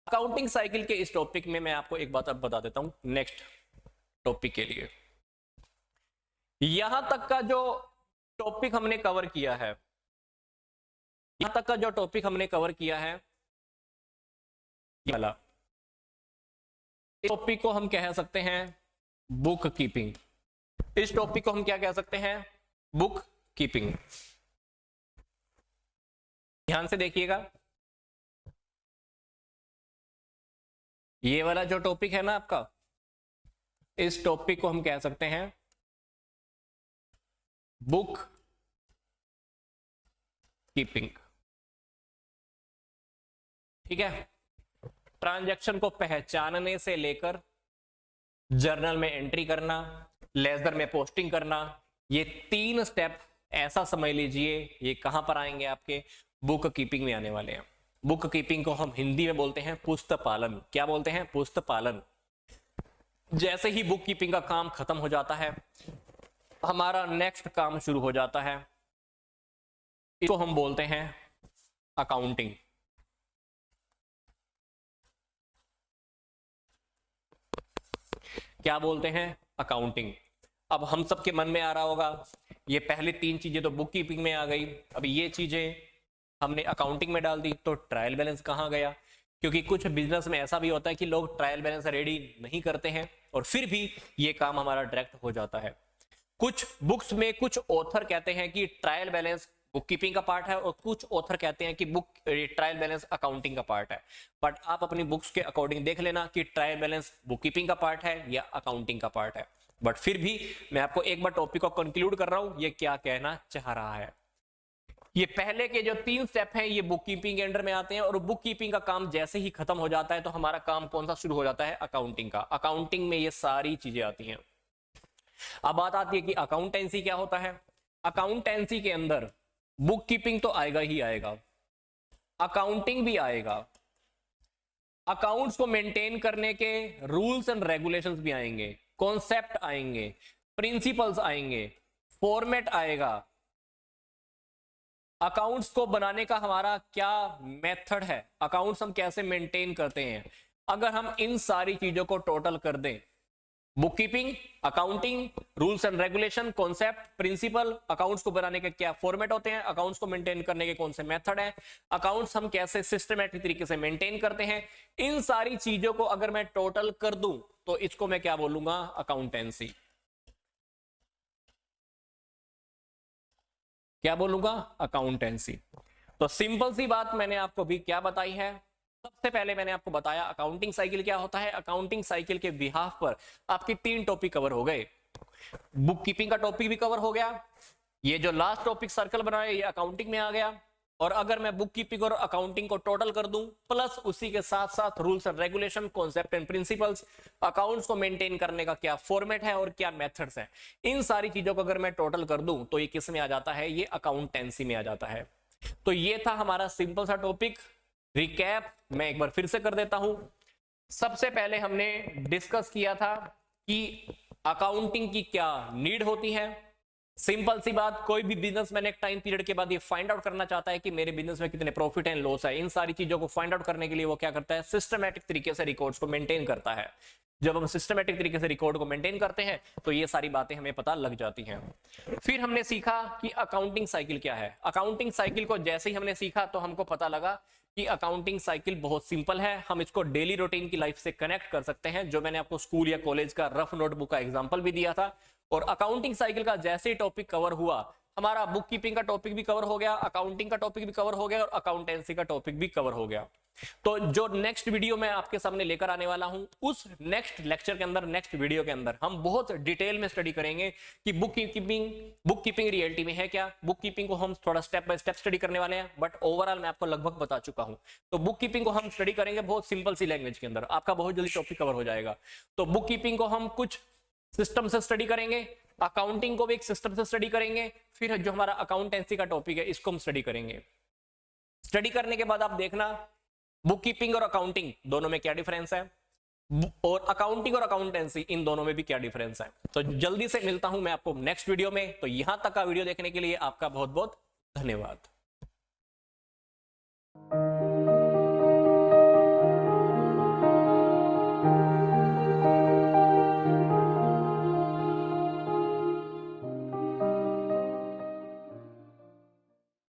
Accounting cycle के इस topic में मैं आपको एक बात अब बता देता हूं नेक्स्ट टॉपिक के लिए। यहां तक का जो टॉपिक हमने कवर किया है, यहां तक का जो टॉपिक हमने कवर किया है वाला, इस टॉपिक को हम कह सकते हैं बुक कीपिंग। इस टॉपिक को हम क्या कह सकते हैं? Book keeping. ध्यान से देखिएगा, ये वाला जो टॉपिक है ना आपका, इस टॉपिक को हम कह सकते हैं बुक कीपिंग। ठीक है, ट्रांजैक्शन को पहचानने से लेकर जर्नल में एंट्री करना, लेजर में पोस्टिंग करना, ये 3 स्टेप ऐसा समझ लीजिए ये कहां पर आएंगे? आपके बुक कीपिंग में आने वाले हैं। बुक कीपिंग को हम हिंदी में बोलते हैं पुस्तक पालन। क्या बोलते हैं? पुस्तक पालन। जैसे ही बुक कीपिंग का काम खत्म हो जाता है, हमारा नेक्स्ट काम शुरू हो जाता है, इसको हम बोलते हैं अकाउंटिंग। क्या बोलते हैं? अकाउंटिंग। अब हम सबके मन में आ रहा होगा ये पहले 3 चीजें तो बुक कीपिंग में आ गई, अब ये चीजें हमने अकाउंटिंग में डाल दी, तो ट्रायल बैलेंस कहां गया? क्योंकि कुछ बिजनेस में ऐसा भी होता है कि लोग ट्रायल बैलेंस रेडी नहीं करते हैं और फिर भी ये काम हमारा डायरेक्ट हो जाता है। कुछ बुक्स में कुछ ऑथर कहते हैं कि ट्रायल बैलेंस बुक कीपिंग का पार्ट है और कुछ ऑथर कहते हैं कि बुक ट्रायल बैलेंस अकाउंटिंग का पार्ट है। बट आप अपनी बुक्स के अकॉर्डिंग देख लेना कि ट्रायल बैलेंस बुक कीपिंग का पार्ट है या अकाउंटिंग का पार्ट है। बट फिर भी मैं आपको एक बार टॉपिक को कंक्लूड कर रहा हूं, ये क्या कहना चाह रहा है। ये पहले के जो 3 स्टेप हैं ये बुक कीपिंग के अंडर में आते हैं और बुक कीपिंग का काम जैसे ही खत्म हो जाता है तो हमारा काम कौन सा शुरू हो जाता है? अकाउंटिंग का। अकाउंटिंग में ये सारी चीजें आती हैं। अब बात आती है कि अकाउंटेंसी क्या होता है। अकाउंटेंसी के अंदर बुक कीपिंग तो आएगा ही आएगा, अकाउंटिंग भी आएगा, अकाउंट्स को मेंटेन करने के रूल्स एंड रेगुलेशंस भी आएंगे, कॉन्सेप्ट आएंगे, प्रिंसिपल्स आएंगे, फॉर्मेट आएगा, अकाउंट्स को बनाने का हमारा क्या मेथड है, अकाउंट्स हम कैसे मेंटेन करते हैं। अगर हम इन सारी चीजों को टोटल कर दें, book keeping, accounting, rules and regulation, concept, principle, accounts को बनाने के क्या फॉर्मेट होते हैं, अकाउंट्स को मेंटेन करने के कौन से मेथड है, अकाउंट्स हम कैसे सिस्टमैटिक तरीके से मेंटेन करते हैं, इन सारी चीजों को अगर मैं टोटल कर दूं तो इसको मैं क्या बोलूंगा? अकाउंटेंसी। क्या बोलूंगा? अकाउंटेंसी। तो सिंपल सी बात मैंने आपको भी क्या बताई है। सबसे पहले मैंने आपको बताया अकाउंटिंग साइकिल क्या होता है। अकाउंटिंग साइकिल के बिहाफ पर आपके 3 टॉपिक कवर हो गए। बुक कीपिंग का टॉपिक भी कवर हो गया, ये जो लास्ट टॉपिक सर्कल बनाया ये अकाउंटिंग में आ गया, और अगर मैं बुक कीपिंग और अकाउंटिंग को टोटल कर दूं प्लस उसी के साथ साथ rules and regulation, concept and principles, accounts को मेंटेन करने का क्या फॉर्मेट है और क्या मेथड्स हैं, इन सारी चीजों को अगर मैं टोटल कर दूं तो ये किस में आ जाता है? ये अकाउंटेंसी में आ जाता है। तो ये था हमारा सिंपल सा टॉपिक। रिकैप मैं एक बार फिर से कर देता हूं। सबसे पहले हमने डिस्कस किया था कि अकाउंटिंग की क्या नीड होती है। सिंपल सी बात, कोई भी बिजनेसमैन एक टाइम पीरियड के बाद ये फाइंड आउट करना चाहता है कि मेरे बिजनेस में कितने प्रॉफिट एंड लॉस है। इन सारी चीजों को फाइंड आउट करने के लिए वो क्या करता है? सिस्टमैटिक तरीके से रिकॉर्ड्स को मेंटेन करता है। जब हम सिस्टमैटिक तरीके से रिकॉर्ड को मेंटेन करते हैं तो ये सारी बातें हमें पता लग जाती हैं। फिर हमने सीखा कि अकाउंटिंग साइकिल क्या है। अकाउंटिंग साइकिल को जैसे ही हमने सीखा तो हमको पता लगा कि अकाउंटिंग साइकिल बहुत सिंपल है, हम इसको डेली रूटीन की लाइफ से कनेक्ट कर सकते हैं, जो मैंने आपको स्कूल या कॉलेज का रफ नोटबुक का एग्जांपल भी दिया था। और अकाउंटिंग साइकिल का जैसे ही टॉपिक कवर हुआ, हमारा बुक कीपिंग का टॉपिक भी कवर हो गया, अकाउंटिंग का टॉपिक भी कवर हो गया और अकाउंटेंसी का टॉपिक भी कवर हो गया। तो जो नेक्स्ट वीडियो मैं आपके सामने लेकर आने वाला हूं, उस नेक्स्ट लेक्चर के अंदर, नेक्स्ट वीडियो के अंदर हम बहुत डिटेल में स्टडी करेंगे कि बुक कीपिंग रियलिटी में है क्या। बुक कीपिंग को हम थोड़ा स्टेप बाय स्टेप स्टडी करने वाले हैं, बट ओवरऑल मैं आपको लगभग बता चुका हूं। तो बुक कीपिंग को हम स्टडी करेंगे बहुत सिंपल सी लैंग्वेज के अंदर, आपका बहुत जल्दी टॉपिक कवर हो जाएगा। तो बुक कीपिंग को हम कुछ सिस्टम से स्टडी करेंगे, अकाउंटिंग को भी एक सिस्टम से स्टडी करेंगे, फिर जो हमारा अकाउंटेंसी का टॉपिक है इसको हम स्टडी करेंगे। स्टडी करने के बाद आप देखना बुक कीपिंग और अकाउंटिंग दोनों में क्या डिफरेंस है, और अकाउंटिंग और अकाउंटेंसी इन दोनों में भी क्या डिफरेंस है। तो जल्दी से मिलता हूं मैं आपको नेक्स्ट वीडियो में। तो यहां तक का वीडियो देखने के लिए आपका बहुत बहुत धन्यवाद।